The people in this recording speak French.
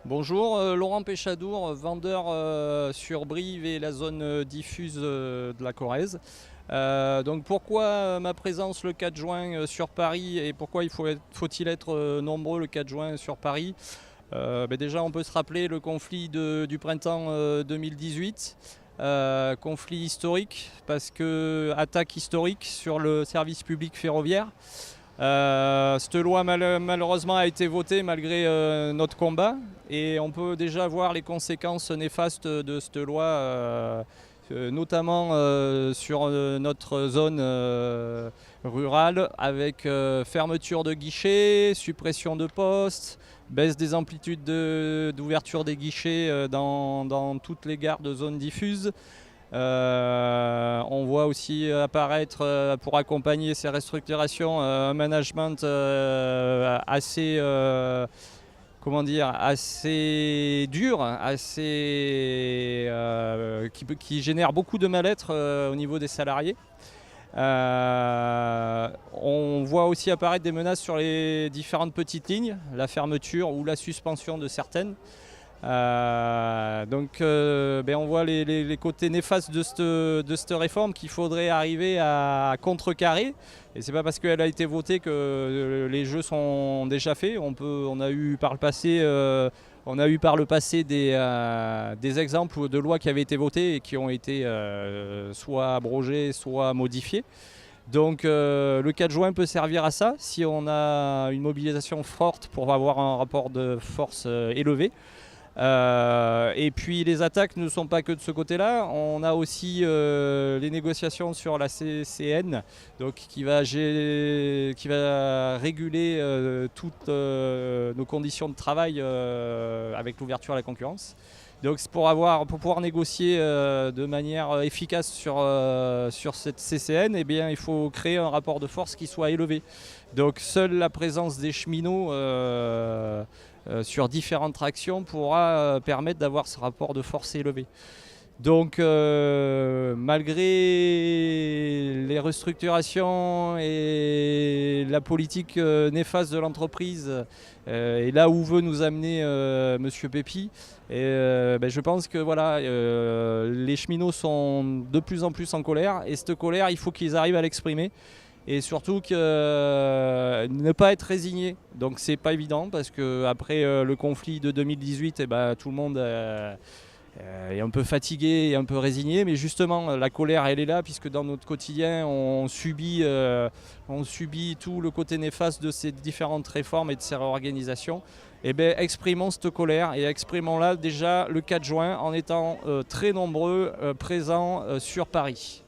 Bonjour, Laurent Péchadour, vendeur sur Brive et la zone diffuse de la Corrèze. Donc pourquoi ma présence le 4 juin sur Paris et pourquoi faut-il être nombreux le 4 juin sur Paris? Déjà on peut se rappeler le conflit du printemps 2018. Conflit historique parce que attaque historique sur le service public ferroviaire. Cette loi malheureusement a été votée malgré notre combat et on peut déjà voir les conséquences néfastes de cette loi, notamment sur notre zone rurale avec fermeture de guichets, suppression de postes, baisse des amplitudes d'ouverture des guichets dans toutes les gares de zones diffuses. On voit aussi apparaître pour accompagner ces restructurations un management assez assez dur, qui génère beaucoup de mal-être au niveau des salariés. On voit aussi apparaître des menaces sur les différentes petites lignes, la fermeture ou la suspension de certaines. On voit les côtés néfastes de cette réforme qu'il faudrait arriver à contrecarrer. Et c'est pas parce qu'elle a été votée que les jeux sont déjà faits. On a eu par le passé des exemples de lois qui avaient été votées et qui ont été soit abrogées, soit modifiées. Donc le 4 juin peut servir à ça si on a une mobilisation forte pour avoir un rapport de force élevé. Et puis les attaques ne sont pas que de ce côté-là. On a aussi les négociations sur la CCN, donc qui va réguler toutes nos conditions de travail avec l'ouverture à la concurrence. Donc pour pouvoir négocier de manière efficace sur cette CCN, eh bien, il faut créer un rapport de force qui soit élevé. Donc seule la présence des cheminots sur différentes tractions pourra permettre d'avoir ce rapport de force élevé. Donc malgré les restructurations et la politique néfaste de l'entreprise et là où veut nous amener Monsieur Pépi, je pense que voilà, les cheminots sont de plus en plus en colère et cette colère il faut qu'ils arrivent à l'exprimer. Et surtout ne pas être résigné. Donc c'est pas évident parce qu'après le conflit de 2018, tout le monde est un peu fatigué et un peu résigné. Mais justement la colère elle est là puisque dans notre quotidien on subit tout le côté néfaste de ces différentes réformes et de ces réorganisations. Exprimons cette colère et exprimons-la déjà le 4 juin en étant très nombreux présents sur Paris.